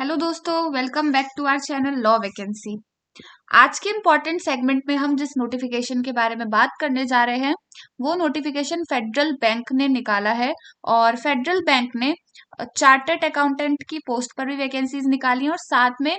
Hello दोस्तों, welcome back to our channel law vacancy. आज के इम्पोर्टेंट सेगमेंट में हम जिस नोटिफिकेशन के बारे में बात करने जा रहे हैं वो नोटिफिकेशन फेडरल बैंक ने निकाला है। और फेडरल बैंक ने चार्टर्ड अकाउंटेंट की पोस्ट पर भी वैकेंसीज निकाली हैं और साथ में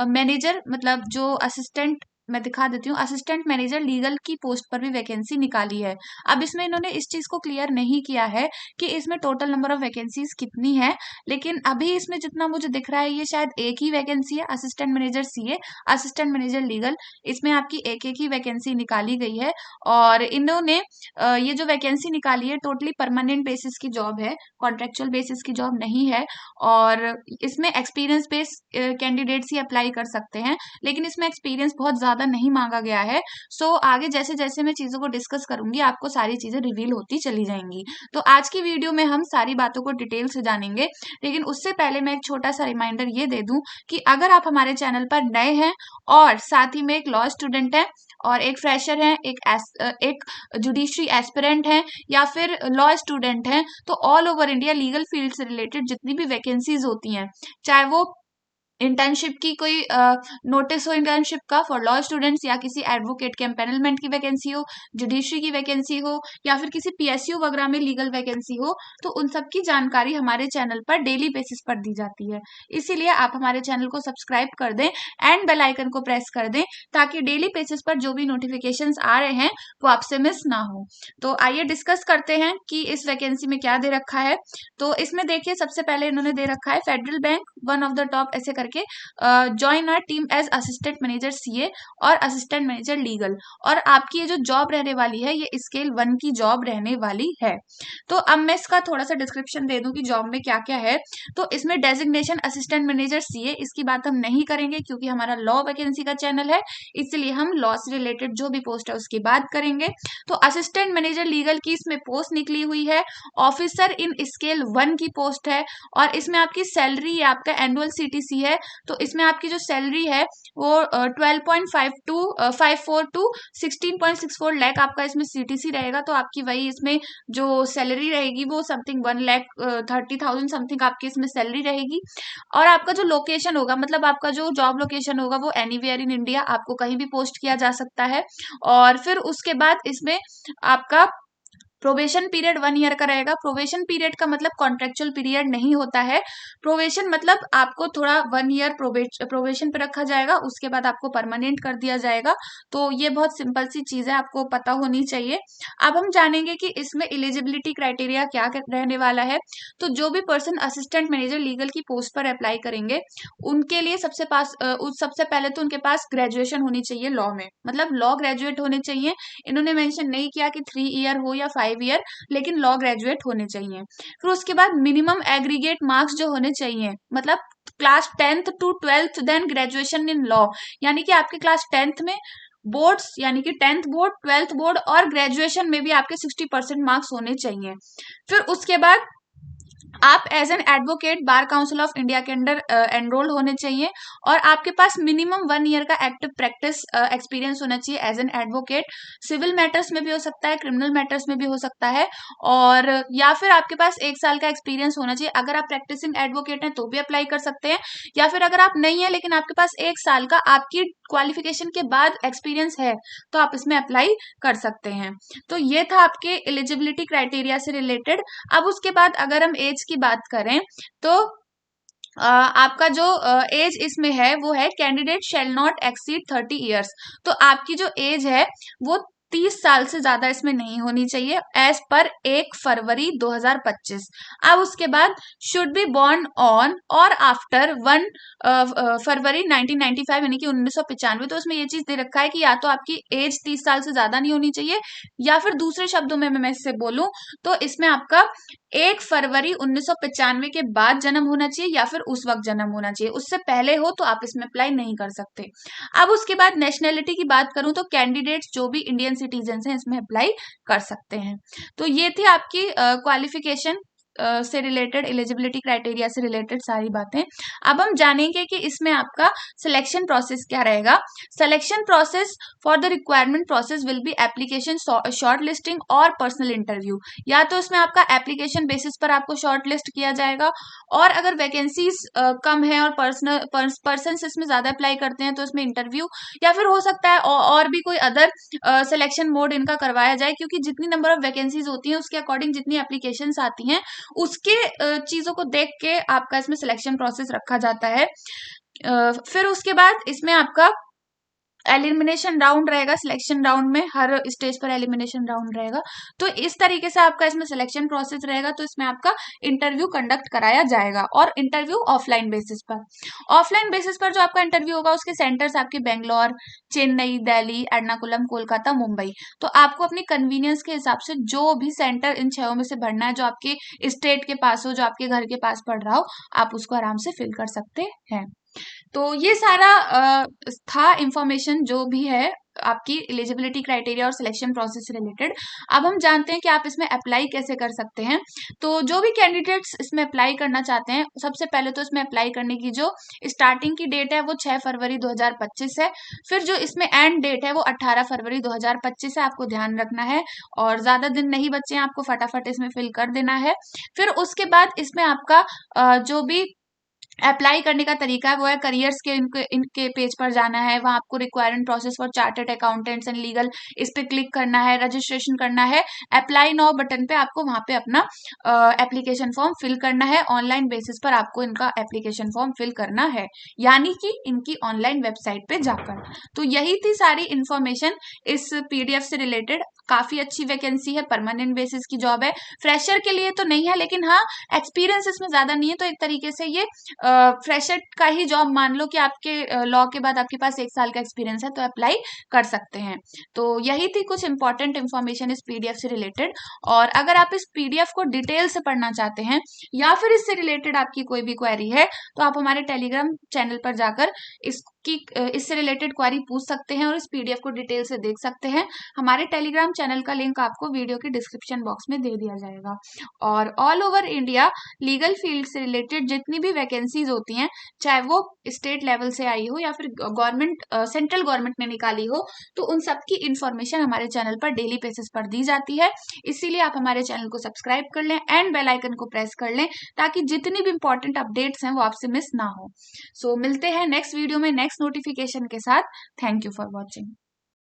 मैनेजर मतलब जो असिस्टेंट, मैं दिखा देती हूँ, असिस्टेंट मैनेजर लीगल की पोस्ट पर भी वैकेंसी निकाली है। अब इसमें इन्होंने इस चीज को क्लियर नहीं किया है कि इसमें टोटल नंबर ऑफ वैकेंसीज कितनी है, लेकिन अभी इसमें जितना मुझे दिख रहा है ये शायद एक ही वैकेंसी है, assistant manager CA, assistant manager legal. इसमें आपकी एक एक ही वैकेंसी निकाली गई है। और इन्होंने ये जो वैकेंसी निकाली है टोटली परमानेंट बेसिस की जॉब है, कॉन्ट्रेक्चुअल बेसिस की जॉब नहीं है। और इसमें एक्सपीरियंस बेस्ड कैंडिडेट्स ही अप्लाई कर सकते हैं, लेकिन इसमें एक्सपीरियंस बहुत ज्यादा नहीं मांगा गया है। सो आगे जैसे जैसे मैं चीजों को डिस्कस करूंगी आपको सारी चीजें रिवील होती चली जाएंगी। तो आज की वीडियो में हम सारी बातों को डिटेल से जानेंगे, लेकिन उससे पहले मैं एक छोटा सा रिमाइंडर ये दे दूं कि अगर आप हमारे चैनल पर नए हैं और साथ ही में एक लॉ स्टूडेंट हैं और एक फ्रेशर हैं, एक जुडिशरी एस्पिरेंट हैं या फिर लॉ स्टूडेंट हैं, तो all over India legal field से रिलेटेड जितनी भी वैकेंसीज होती हैं, चाहे वो इंटर्नशिप की कोई नोटिस हो इंटर्नशिप का फॉर लॉ स्टूडेंट्स, या किसी एडवोकेट के एम्पेनलमेंट की वैकेंसी हो, जुडिशरी की वैकेंसी हो, या फिर किसी पीएसयू वगैरह में लीगल वैकेंसी हो, तो उन सब की जानकारी हमारे चैनल पर डेली बेसिस पर दी जाती है। इसीलिए आप हमारे चैनल को सब्सक्राइब कर दें एंड बेल आइकन को प्रेस कर दें ताकि डेली बेसिस पर जो भी नोटिफिकेशंस आ रहे हैं वो आपसे मिस ना हो। तो आइए डिस्कस करते हैं कि इस वैकेंसी में क्या दे रखा है। तो इसमें देखिए, सबसे पहले इन्होंने दे रखा है federal bank one of the top ऐसे करके, join our team as assistant manager CA और असिस्टेंट मैनेजर लीगल। और आपकी ये जो जॉब रहने वाली है ये स्केल 1 की जॉब रहने वाली है। तो अब मैं इसका थोड़ा सा डिस्क्रिप्शन दे दूं कि जॉब में क्या क्या है। तो इसमें डेजिग्नेशन असिस्टेंट मैनेजर सीए, इसकी बात हम नहीं करेंगे क्योंकि हमारा लॉ वैकेंसी का चैनल है, इसलिए हम लॉ से रिलेटेड जो भी पोस्ट है उसकी बात करेंगे। तो असिस्टेंट मैनेजर लीगल की इसमें पोस्ट निकली हुई है, ऑफिसर इन स्केल 1 की पोस्ट है। और इसमें आपकी सैलरी आपका एनुअल सीटीसी है, तो इसमें आपकी जो सैलरी है वो 12.54 टू 16.64 लाख आपका इसमें सीटीसी रहेगा। तो आपकी वही इसमें जो सैलरी रहेगी वो समथिंग 1,30,000 समथिंग आपकी इसमें सैलरी रहेगी। और आपका जो लोकेशन होगा, मतलब आपका जो जॉब लोकेशन होगा वो एनीवेयर इन इंडिया, आपको कहीं भी पोस्ट किया जा सकता है। और फिर उसके बाद इसमें आपका प्रोबेशन पीरियड 1 ईयर का रहेगा। प्रोबेशन पीरियड का मतलब कॉन्ट्रेक्चुअल पीरियड नहीं होता है। प्रोबेशन मतलब आपको थोड़ा 1 ईयर प्रोबेशन पे रखा जाएगा, उसके बाद आपको परमानेंट कर दिया जाएगा। तो ये बहुत सिंपल सी चीज है, आपको पता होनी चाहिए। अब हम जानेंगे कि इसमें एलिजिबिलिटी क्राइटेरिया क्या रहने वाला है। तो जो भी पर्सन असिस्टेंट मैनेजर लीगल की पोस्ट पर अप्लाई करेंगे उनके लिए सबसे पहले तो उनके पास ग्रेजुएशन होनी चाहिए लॉ में, मतलब लॉ ग्रेजुएट होने चाहिए। इन्होंने मेंशन नहीं किया कि 3 ईयर हो या 5 ईयर, लेकिन लॉ ग्रेजुएट होने चाहिए। फिर उसके बाद मिनिमम एग्रीगेट मार्क्स जो होने चाहिए, मतलब class 10th to 12th then graduation in law, यानी कि आपके क्लास 10th में बोर्ड्स यानी कि 10th बोर्ड, 12th बोर्ड और ग्रेजुएशन में भी आपके 60% मार्क्स होने चाहिए। फिर उसके बाद आप as an advocate bar council of India के अंडर एनरोल्ड होने चाहिए और आपके पास मिनिमम 1 ईयर का एक्टिव प्रैक्टिस एक्सपीरियंस होना चाहिए as an advocate. Civil matters में भी हो सकता है, क्रिमिनल मैटर्स में भी हो सकता है। और या फिर आपके पास 1 साल का एक्सपीरियंस होना चाहिए। अगर आप प्रैक्टिसिंग एडवोकेट हैं तो भी अप्लाई कर सकते हैं, या फिर अगर आप नहीं है लेकिन आपके पास 1 साल का आपकी क्वालिफिकेशन के बाद एक्सपीरियंस है तो आप इसमें अप्लाई कर सकते हैं। तो ये था आपके एलिजिबिलिटी क्राइटेरिया से रिलेटेड। अब उसके बाद अगर हम एज की बात करें तो आपका जो एज इसमें है वो है candidate shall not exceed 30 years. तो आपकी जो एज है वो 30 साल से ज्यादा इसमें नहीं होनी चाहिए एज पर 1 फरवरी 2025। अब उसके बाद शुड बी बॉर्न ऑन और आफ्टर 1 फरवरी 1995 यानी कि 1995। तो उसमें ये चीज दे रखा है कि या तो आपकी एज 30 साल से ज्यादा नहीं होनी चाहिए, या फिर दूसरे शब्दों में मैं इससे बोलूं तो इसमें आपका 1 फरवरी 1995 के बाद जन्म होना चाहिए या फिर उस वक्त जन्म होना चाहिए। उससे पहले हो तो आप इसमें अप्लाई नहीं कर सकते। अब उसके बाद नेशनैलिटी की बात करूं तो कैंडिडेट्स जो भी इंडियन सिटीजन हैं इसमें अप्लाई कर सकते हैं। तो ये थी आपकी क्वालिफिकेशन से रिलेटेड, एलिजिबिलिटी क्राइटेरिया से रिलेटेड सारी बातें। अब हम जानेंगे कि इसमें आपका सिलेक्शन प्रोसेस क्या रहेगा। Selection process for the requirement process will be application, short listing और पर्सनल इंटरव्यू। या तो इसमें आपका एप्लीकेशन बेसिस पर आपको शॉर्ट लिस्ट किया जाएगा, और अगर वैकेंसीज कम है और पर्सन इसमें ज्यादा अप्लाई करते हैं तो इसमें इंटरव्यू, या फिर हो सकता है और भी कोई अदर सिलेक्शन मोड इनका करवाया जाए, क्योंकि जितनी नंबर ऑफ वैकेंसीज होती हैं उसके अकॉर्डिंग जितनी एप्लीकेशंस आती हैं उसके चीजों को देख के आपका इसमें सिलेक्शन प्रोसेस रखा जाता है। फिर उसके बाद इसमें आपका एलिमिनेशन राउंड रहेगा। सिलेक्शन राउंड में हर स्टेज पर एलिमिनेशन राउंड रहेगा। तो इस तरीके से आपका इसमें सिलेक्शन प्रोसेस रहेगा। तो इसमें आपका इंटरव्यू कंडक्ट कराया जाएगा, और इंटरव्यू ऑफलाइन बेसिस पर। ऑफलाइन बेसिस पर जो आपका इंटरव्यू होगा उसके सेंटर्स आपके बेंगलोर, चेन्नई, दिल्ली, एर्नाकुलम, कोलकाता, मुंबई। तो आपको अपनी कन्वीनियंस के हिसाब से जो भी सेंटर इन 6 में से भरना है, जो आपके स्टेट के पास हो, जो आपके घर के पास पड़ रहा हो, आप उसको आराम से फिल कर सकते हैं। तो ये सारा था इंफॉर्मेशन जो भी है आपकी एलिजिबिलिटी क्राइटेरिया और सिलेक्शन प्रोसेस से रिलेटेड। अब हम जानते हैं कि आप इसमें अप्लाई कैसे कर सकते हैं। तो जो भी कैंडिडेट्स इसमें अप्लाई करना चाहते हैं, सबसे पहले तो इसमें अप्लाई करने की जो स्टार्टिंग की डेट है वो 6 फरवरी 2025 है। फिर जो इसमें एंड डेट है वो 18 फरवरी 2025 है, आपको ध्यान रखना है। और ज्यादा दिन नहीं बचे हैं, आपको फटाफट इसमें फिल कर देना है। फिर उसके बाद इसमें आपका जो भी अप्लाई करने का तरीका है वो है करियर्स के इनके पेज पर जाना है। वहां आपको requirement process for chartered accountants and legal, इस पे क्लिक करना है, रजिस्ट्रेशन करना है। अप्लाई नाउ बटन पे आपको वहां पे अपना एप्लीकेशन फॉर्म फिल करना है। ऑनलाइन बेसिस पर आपको इनका एप्लीकेशन फॉर्म फिल करना है, यानी कि इनकी ऑनलाइन वेबसाइट पे जाकर। तो यही थी सारी इंफॉर्मेशन इस पीडीएफ से रिलेटेड। काफी अच्छी वैकेंसी है, परमानेंट बेसिस की जॉब है। फ्रेशर के लिए तो नहीं है, लेकिन हाँ एक्सपीरियंस इसमें ज्यादा नहीं है, तो एक तरीके से ये फ्रेशर का ही जॉब मान लो कि आपके लॉ के बाद आपके पास 1 साल का एक्सपीरियंस है, तो अप्लाई कर सकते हैं। तो यही थी कुछ इंपॉर्टेंट इन्फॉर्मेशन इस पीडीएफ से रिलेटेड। और अगर आप इस पीडीएफ को डिटेल से पढ़ना चाहते हैं, या फिर इससे रिलेटेड आपकी कोई भी क्वेरी है, तो आप हमारे टेलीग्राम चैनल पर जाकर इससे रिलेटेड क्वेरी पूछ सकते हैं और इस पीडीएफ को डिटेल से देख सकते हैं। हमारे टेलीग्राम चैनल का लिंक आपको वीडियो के डिस्क्रिप्शन बॉक्स में दे दिया जाएगा। और all over India legal field से रिलेटेड जितनी भी वैकेंसीज होती हैं, चाहे वो स्टेट लेवल से आई हो या फिर गवर्नमेंट, सेंट्रल गवर्नमेंट ने निकाली हो, तो उन सब की इंफॉर्मेशन हमारे चैनल पर डेली बेसिस पर दी जाती है। इसीलिए आप हमारे चैनल को सब्सक्राइब कर लें एंड बेल आइकन को प्रेस कर लें, ताकि जितनी भी इंपॉर्टेंट अपडेट्स हैं वो आपसे मिस ना हो। सो मिलते हैं नेक्स्ट वीडियो में नेक्स्ट नोटिफिकेशन के साथ। Thank you for watching.